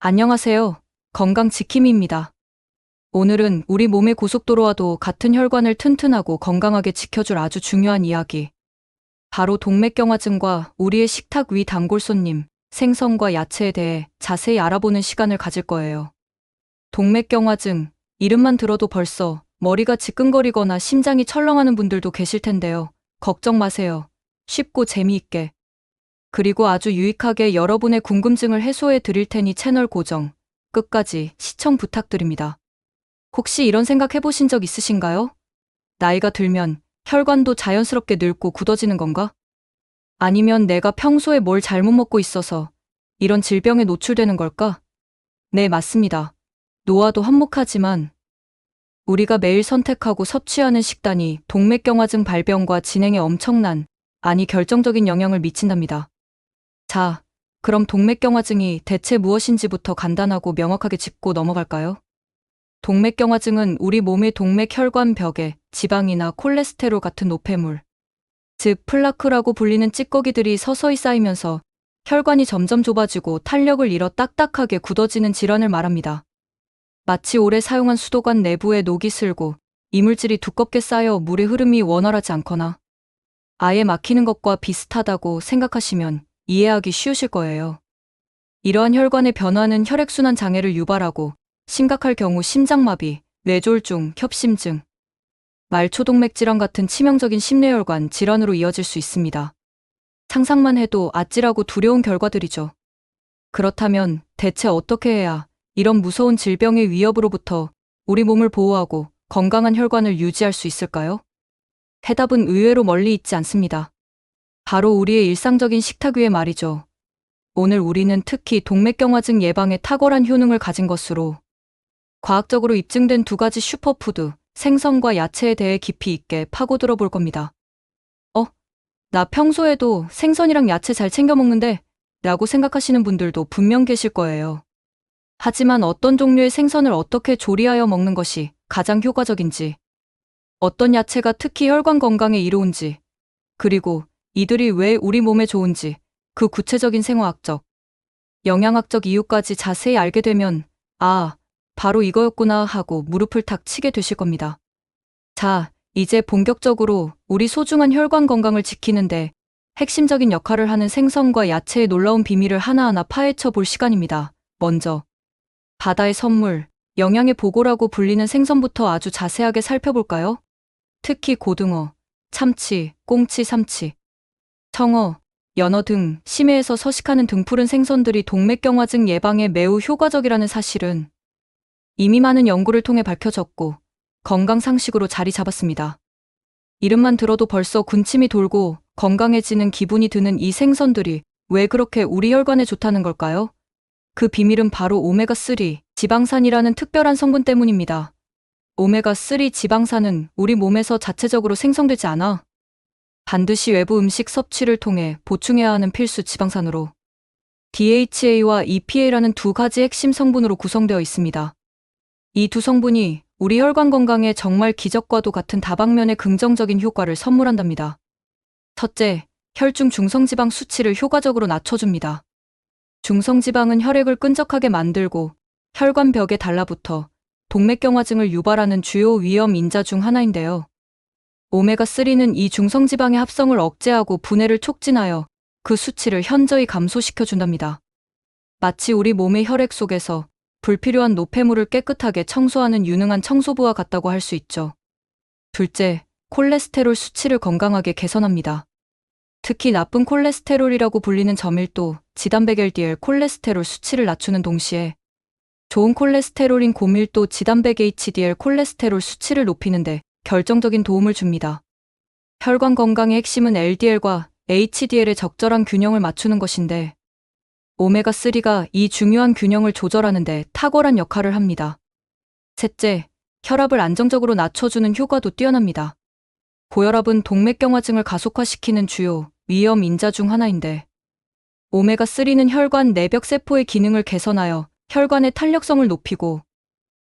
안녕하세요. 건강지킴이입니다. 오늘은 우리 몸의 고속도로와도 같은 혈관을 튼튼하고 건강하게 지켜줄 아주 중요한 이야기. 바로 동맥경화증과 우리의 식탁 위 단골손님, 생선과 야채에 대해 자세히 알아보는 시간을 가질 거예요. 동맥경화증, 이름만 들어도 벌써 머리가 지끈거리거나 심장이 철렁하는 분들도 계실 텐데요. 걱정 마세요. 쉽고 재미있게. 그리고 아주 유익하게 여러분의 궁금증을 해소해 드릴 테니 채널 고정, 끝까지 시청 부탁드립니다. 혹시 이런 생각 해보신 적 있으신가요? 나이가 들면 혈관도 자연스럽게 늙고 굳어지는 건가? 아니면 내가 평소에 뭘 잘못 먹고 있어서 이런 질병에 노출되는 걸까? 네, 맞습니다. 노화도 한몫하지만 우리가 매일 선택하고 섭취하는 식단이 동맥경화증 발병과 진행에 엄청난, 아니 결정적인 영향을 미친답니다. 자, 그럼 동맥경화증이 대체 무엇인지부터 간단하고 명확하게 짚고 넘어갈까요? 동맥경화증은 우리 몸의 동맥혈관 벽에 지방이나 콜레스테롤 같은 노폐물, 즉 플라크라고 불리는 찌꺼기들이 서서히 쌓이면서 혈관이 점점 좁아지고 탄력을 잃어 딱딱하게 굳어지는 질환을 말합니다. 마치 오래 사용한 수도관 내부에 녹이 슬고 이물질이 두껍게 쌓여 물의 흐름이 원활하지 않거나 아예 막히는 것과 비슷하다고 생각하시면 이해하기 쉬우실 거예요. 이러한 혈관의 변화는 혈액순환 장애를 유발하고 심각할 경우 심장마비, 뇌졸중, 협심증, 말초동맥 질환 같은 치명적인 심뇌혈관 질환으로 이어질 수 있습니다. 상상만 해도 아찔하고 두려운 결과들이죠. 그렇다면 대체 어떻게 해야 이런 무서운 질병의 위협으로부터 우리 몸을 보호하고 건강한 혈관을 유지할 수 있을까요? 해답은 의외로 멀리 있지 않습니다. 바로 우리의 일상적인 식탁 위에 말이죠. 오늘 우리는 특히 동맥경화증 예방에 탁월한 효능을 가진 것으로 과학적으로 입증된 두 가지 슈퍼푸드, 생선과 야채에 대해 깊이 있게 파고들어 볼 겁니다. 나 평소에도 생선이랑 야채 잘 챙겨 먹는데 라고 생각하시는 분들도 분명 계실 거예요. 하지만 어떤 종류의 생선을 어떻게 조리하여 먹는 것이 가장 효과적인지, 어떤 야채가 특히 혈관 건강에 이로운지, 그리고 이들이 왜 우리 몸에 좋은지 그 구체적인 생화학적, 영양학적 이유까지 자세히 알게 되면 바로 이거였구나 하고 무릎을 탁 치게 되실 겁니다. 자, 이제 본격적으로 우리 소중한 혈관 건강을 지키는데 핵심적인 역할을 하는 생선과 야채의 놀라운 비밀을 하나하나 파헤쳐 볼 시간입니다. 먼저 바다의 선물, 영양의 보고라고 불리는 생선부터 아주 자세하게 살펴볼까요? 특히 고등어, 참치, 꽁치, 삼치, 청어, 연어 등 심해에서 서식하는 등푸른 생선들이 동맥경화증 예방에 매우 효과적이라는 사실은 이미 많은 연구를 통해 밝혀졌고 건강 상식으로 자리 잡았습니다. 이름만 들어도 벌써 군침이 돌고 건강해지는 기분이 드는 이 생선들이 왜 그렇게 우리 혈관에 좋다는 걸까요? 그 비밀은 바로 오메가3 지방산이라는 특별한 성분 때문입니다. 오메가3 지방산은 우리 몸에서 자체적으로 생성되지 않아 반드시 외부 음식 섭취를 통해 보충해야 하는 필수 지방산으로 DHA와 EPA라는 두 가지 핵심 성분으로 구성되어 있습니다. 이 두 성분이 우리 혈관 건강에 정말 기적과도 같은 다방면의 긍정적인 효과를 선물한답니다. 첫째, 혈중 중성지방 수치를 효과적으로 낮춰줍니다. 중성지방은 혈액을 끈적하게 만들고 혈관 벽에 달라붙어 동맥경화증을 유발하는 주요 위험 인자 중 하나인데요. 오메가3는 이 중성지방의 합성을 억제하고 분해를 촉진하여 그 수치를 현저히 감소시켜준답니다. 마치 우리 몸의 혈액 속에서 불필요한 노폐물을 깨끗하게 청소하는 유능한 청소부와 같다고 할 수 있죠. 둘째, 콜레스테롤 수치를 건강하게 개선합니다. 특히 나쁜 콜레스테롤이라고 불리는 저밀도, 지단백 LDL 콜레스테롤 수치를 낮추는 동시에 좋은 콜레스테롤인 고밀도 지단백 HDL 콜레스테롤 수치를 높이는데 결정적인 도움을 줍니다. 혈관 건강의 핵심은 LDL과 HDL의 적절한 균형을 맞추는 것인데 오메가3가 이 중요한 균형을 조절하는 데 탁월한 역할을 합니다. 셋째, 혈압을 안정적으로 낮춰주는 효과도 뛰어납니다. 고혈압은 동맥경화증을 가속화시키는 주요 위험 인자 중 하나인데 오메가3는 혈관 내벽 세포의 기능을 개선하여 혈관의 탄력성을 높이고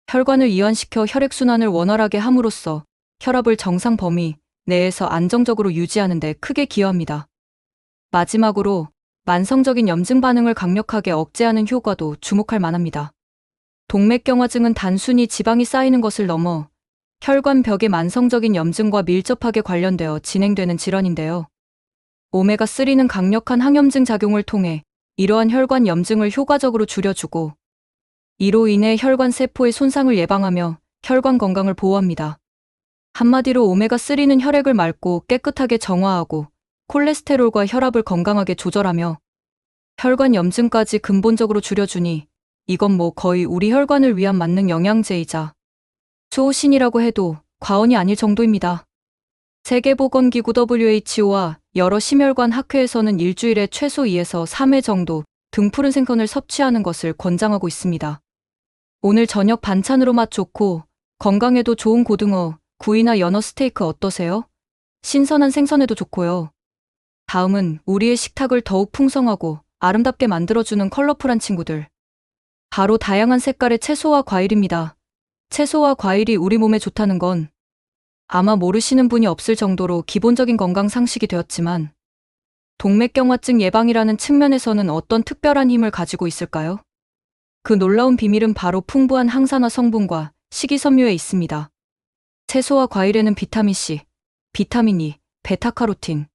혈관을 이완시켜 혈액순환을 원활하게 함으로써 혈압을 정상 범위 내에서 안정적으로 유지하는 데 크게 기여합니다. 마지막으로 만성적인 염증 반응을 강력하게 억제하는 효과도 주목할 만합니다. 동맥경화증은 단순히 지방이 쌓이는 것을 넘어 혈관벽의 만성적인 염증과 밀접하게 관련되어 진행되는 질환인데요. 오메가3는 강력한 항염증 작용을 통해 이러한 혈관 염증을 효과적으로 줄여주고, 이로 인해 혈관 세포의 손상을 예방하며 혈관 건강을 보호합니다. 한마디로 오메가3는 혈액을 맑고 깨끗하게 정화하고 콜레스테롤과 혈압을 건강하게 조절하며 혈관 염증까지 근본적으로 줄여주니, 이건 뭐 거의 우리 혈관을 위한 만능 영양제이자 수호신이라고 해도 과언이 아닐 정도입니다. 세계보건기구 WHO와 여러 심혈관 학회에서는 일주일에 최소 2에서 3회 정도 등푸른 생선을 섭취하는 것을 권장하고 있습니다. 오늘 저녁 반찬으로 맛 좋고 건강에도 좋은 고등어, 구이나 연어 스테이크 어떠세요? 신선한 생선에도 좋고요. 다음은 우리의 식탁을 더욱 풍성하고 아름답게 만들어주는 컬러풀한 친구들. 바로 다양한 색깔의 채소와 과일입니다. 채소와 과일이 우리 몸에 좋다는 건 아마 모르시는 분이 없을 정도로 기본적인 건강 상식이 되었지만, 동맥경화증 예방이라는 측면에서는 어떤 특별한 힘을 가지고 있을까요? 그 놀라운 비밀은 바로 풍부한 항산화 성분과 식이섬유에 있습니다. 채소와 과일에는 비타민C, 비타민 E, 베타카로틴,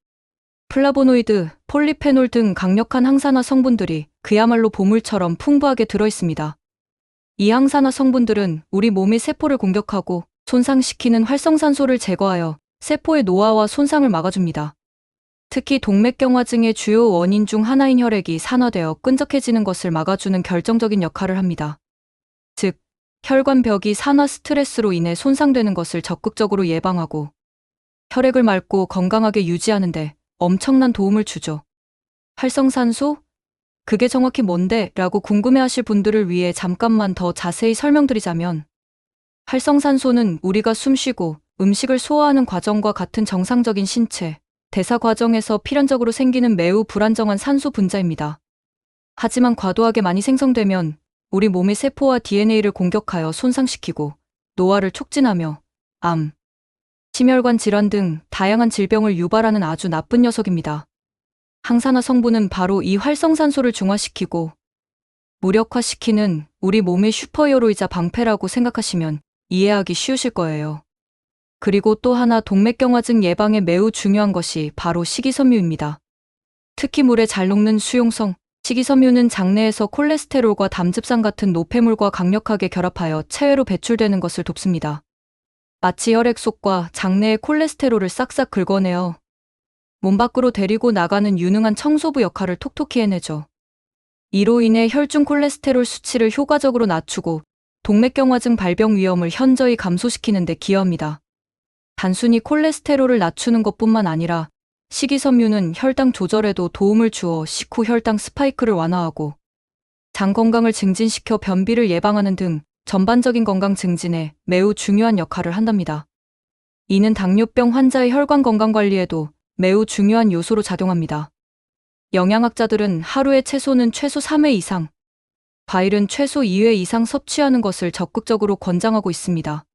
플라보노이드, 폴리페놀 등 강력한 항산화 성분들이 그야말로 보물처럼 풍부하게 들어있습니다. 이 항산화 성분들은 우리 몸의 세포를 공격하고 손상시키는 활성산소를 제거하여 세포의 노화와 손상을 막아줍니다. 특히 동맥경화증의 주요 원인 중 하나인 혈액이 산화되어 끈적해지는 것을 막아주는 결정적인 역할을 합니다. 즉, 혈관벽이 산화 스트레스로 인해 손상되는 것을 적극적으로 예방하고 혈액을 맑고 건강하게 유지하는 데 엄청난 도움을 주죠. 활성산소? 그게 정확히 뭔데? 라고 궁금해하실 분들을 위해 잠깐만 더 자세히 설명드리자면, 활성산소는 우리가 숨쉬고 음식을 소화하는 과정과 같은 정상적인 신체, 대사 과정에서 필연적으로 생기는 매우 불안정한 산소 분자입니다. 하지만 과도하게 많이 생성되면 우리 몸의 세포와 DNA를 공격하여 손상시키고 노화를 촉진하며 암, 심혈관 질환 등 다양한 질병을 유발하는 아주 나쁜 녀석입니다. 항산화 성분은 바로 이 활성산소를 중화시키고 무력화시키는 우리 몸의 슈퍼히어로이자 방패라고 생각하시면 이해하기 쉬우실 거예요. 그리고 또 하나 동맥경화증 예방에 매우 중요한 것이 바로 식이섬유입니다. 특히 물에 잘 녹는 수용성, 식이섬유는 장내에서 콜레스테롤과 담즙산 같은 노폐물과 강력하게 결합하여 체외로 배출되는 것을 돕습니다. 마치 혈액 속과 장내의 콜레스테롤을 싹싹 긁어내어 몸 밖으로 데리고 나가는 유능한 청소부 역할을 톡톡히 해내죠. 이로 인해 혈중 콜레스테롤 수치를 효과적으로 낮추고 동맥경화증 발병 위험을 현저히 감소시키는 데 기여합니다. 단순히 콜레스테롤을 낮추는 것뿐만 아니라 식이섬유는 혈당 조절에도 도움을 주어 식후 혈당 스파이크를 완화하고 장 건강을 증진시켜 변비를 예방하는 등 전반적인 건강 증진에 매우 중요한 역할을 한답니다. 이는 당뇨병 환자의 혈관 건강 관리에도 매우 중요한 요소로 작용합니다. 영양학자들은 하루에 채소는 최소 3회 이상, 과일은 최소 2회 이상 섭취하는 것을 적극적으로 권장하고 있습니다.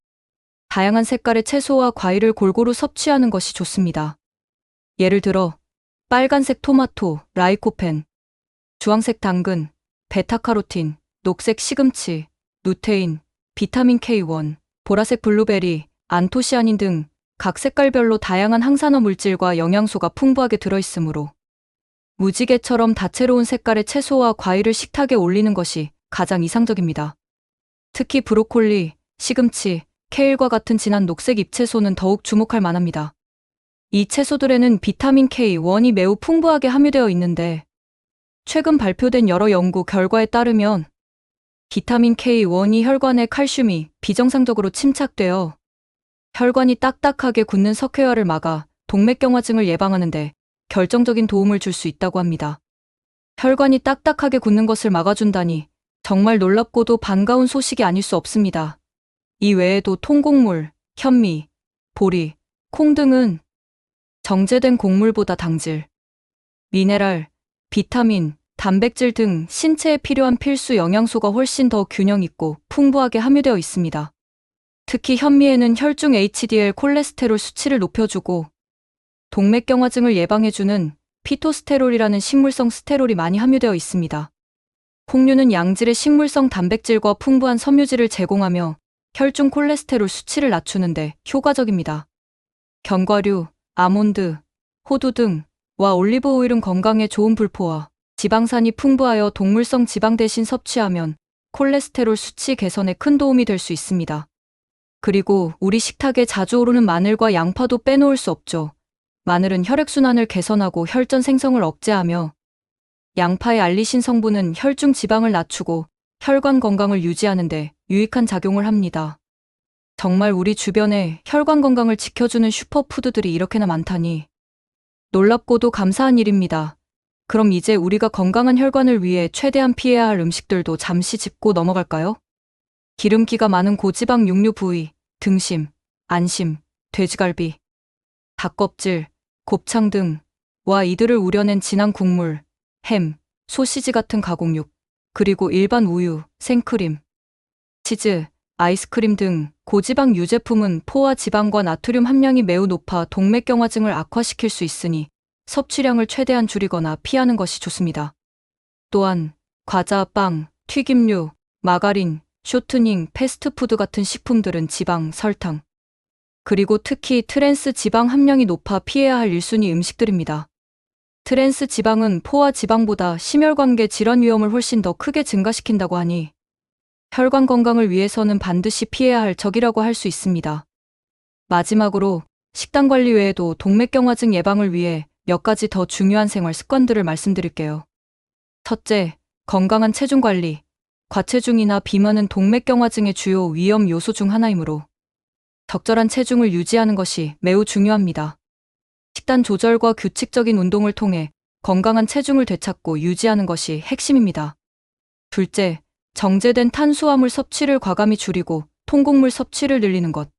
다양한 색깔의 채소와 과일을 골고루 섭취하는 것이 좋습니다. 예를 들어 빨간색 토마토, 라이코펜, 주황색 당근, 베타카로틴, 녹색 시금치, 루테인, 비타민 K1, 보라색 블루베리, 안토시아닌 등 각 색깔별로 다양한 항산화 물질과 영양소가 풍부하게 들어있으므로 무지개처럼 다채로운 색깔의 채소와 과일을 식탁에 올리는 것이 가장 이상적입니다. 특히 브로콜리, 시금치, 케일과 같은 진한 녹색 잎채소는 더욱 주목할 만합니다. 이 채소들에는 비타민 K1이 매우 풍부하게 함유되어 있는데, 최근 발표된 여러 연구 결과에 따르면 비타민 K1이 혈관의 칼슘이 비정상적으로 침착되어 혈관이 딱딱하게 굳는 석회화를 막아 동맥경화증을 예방하는 데 결정적인 도움을 줄 수 있다고 합니다. 혈관이 딱딱하게 굳는 것을 막아준다니 정말 놀랍고도 반가운 소식이 아닐 수 없습니다. 이 외에도 통곡물, 현미, 보리, 콩 등은 정제된 곡물보다 당질, 미네랄, 비타민, 단백질 등 신체에 필요한 필수 영양소가 훨씬 더 균형 있고 풍부하게 함유되어 있습니다. 특히 현미에는 혈중 HDL 콜레스테롤 수치를 높여주고 동맥경화증을 예방해주는 피토스테롤이라는 식물성 스테롤이 많이 함유되어 있습니다. 홍류는 양질의 식물성 단백질과 풍부한 섬유질을 제공하며 혈중 콜레스테롤 수치를 낮추는데 효과적입니다. 견과류, 아몬드, 호두 등와 올리브 오일은 건강에 좋은 불포화, 지방산이 풍부하여 동물성 지방 대신 섭취하면 콜레스테롤 수치 개선에 큰 도움이 될 수 있습니다. 그리고 우리 식탁에 자주 오르는 마늘과 양파도 빼놓을 수 없죠. 마늘은 혈액순환을 개선하고 혈전 생성을 억제하며 양파의 알리신 성분은 혈중 지방을 낮추고 혈관 건강을 유지하는 데 유익한 작용을 합니다. 정말 우리 주변에 혈관 건강을 지켜주는 슈퍼푸드들이 이렇게나 많다니 놀랍고도 감사한 일입니다. 그럼 이제 우리가 건강한 혈관을 위해 최대한 피해야 할 음식들도 잠시 짚고 넘어갈까요? 기름기가 많은 고지방 육류 부위, 등심, 안심, 돼지갈비, 닭껍질, 곱창 등과 이들을 우려낸 진한 국물, 햄, 소시지 같은 가공육, 그리고 일반 우유, 생크림, 치즈, 아이스크림 등 고지방 유제품은 포화 지방과 나트륨 함량이 매우 높아 동맥경화증을 악화시킬 수 있으니 섭취량을 최대한 줄이거나 피하는 것이 좋습니다. 또한 과자, 빵, 튀김류, 마가린, 쇼트닝, 패스트푸드 같은 식품들은 지방, 설탕, 그리고 특히 트랜스 지방 함량이 높아 피해야 할 1순위 음식들입니다. 트랜스 지방은 포화 지방보다 심혈관계 질환 위험을 훨씬 더 크게 증가시킨다고 하니 혈관 건강을 위해서는 반드시 피해야 할 적이라고 할 수 있습니다. 마지막으로 식단 관리 외에도 동맥경화증 예방을 위해 몇 가지 더 중요한 생활 습관들을 말씀드릴게요. 첫째, 건강한 체중 관리. 과체중이나 비만은 동맥경화증의 주요 위험 요소 중 하나이므로 적절한 체중을 유지하는 것이 매우 중요합니다. 식단 조절과 규칙적인 운동을 통해 건강한 체중을 되찾고 유지하는 것이 핵심입니다. 둘째, 정제된 탄수화물 섭취를 과감히 줄이고 통곡물 섭취를 늘리는 것.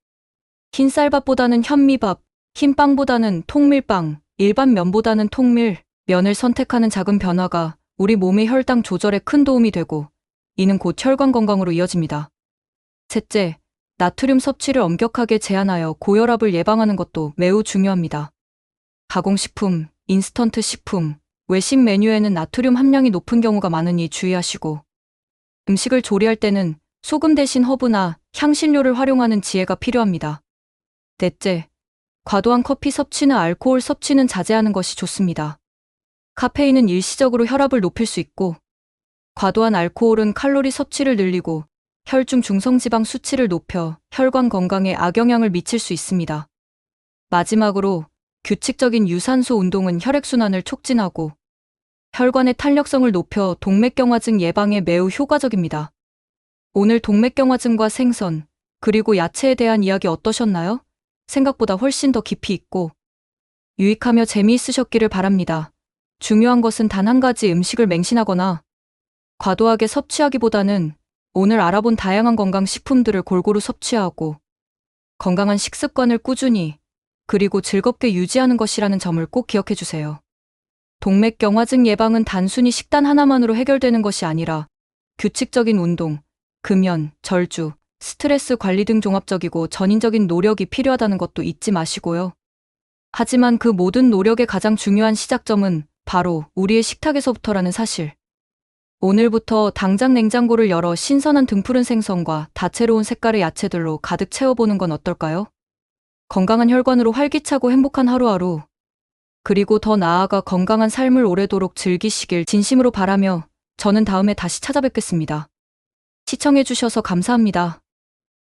흰 쌀밥보다는 현미밥, 흰 빵보다는 통밀빵, 일반 면보다는 통밀, 면을 선택하는 작은 변화가 우리 몸의 혈당 조절에 큰 도움이 되고 이는 곧 혈관 건강으로 이어집니다. 셋째, 나트륨 섭취를 엄격하게 제한하여 고혈압을 예방하는 것도 매우 중요합니다. 가공식품, 인스턴트 식품, 외식 메뉴에는 나트륨 함량이 높은 경우가 많으니 주의하시고 음식을 조리할 때는 소금 대신 허브나 향신료를 활용하는 지혜가 필요합니다. 넷째, 과도한 커피 섭취나 알코올 섭취는 자제하는 것이 좋습니다. 카페인은 일시적으로 혈압을 높일 수 있고 과도한 알코올은 칼로리 섭취를 늘리고 혈중 중성지방 수치를 높여 혈관 건강에 악영향을 미칠 수 있습니다. 마지막으로 규칙적인 유산소 운동은 혈액순환을 촉진하고 혈관의 탄력성을 높여 동맥경화증 예방에 매우 효과적입니다. 오늘 동맥경화증과 생선, 그리고 야채에 대한 이야기 어떠셨나요? 생각보다 훨씬 더 깊이 있고 유익하며 재미있으셨기를 바랍니다. 중요한 것은 단 한 가지 음식을 맹신하거나 과도하게 섭취하기보다는 오늘 알아본 다양한 건강식품들을 골고루 섭취하고 건강한 식습관을 꾸준히 그리고 즐겁게 유지하는 것이라는 점을 꼭 기억해 주세요. 동맥경화증 예방은 단순히 식단 하나만으로 해결되는 것이 아니라 규칙적인 운동, 금연, 절주, 스트레스 관리 등 종합적이고 전인적인 노력이 필요하다는 것도 잊지 마시고요. 하지만 그 모든 노력의 가장 중요한 시작점은 바로 우리의 식탁에서부터라는 사실. 오늘부터 당장 냉장고를 열어 신선한 등푸른 생선과 다채로운 색깔의 야채들로 가득 채워보는 건 어떨까요? 건강한 혈관으로 활기차고 행복한 하루하루, 그리고 더 나아가 건강한 삶을 오래도록 즐기시길 진심으로 바라며 저는 다음에 다시 찾아뵙겠습니다. 시청해주셔서 감사합니다.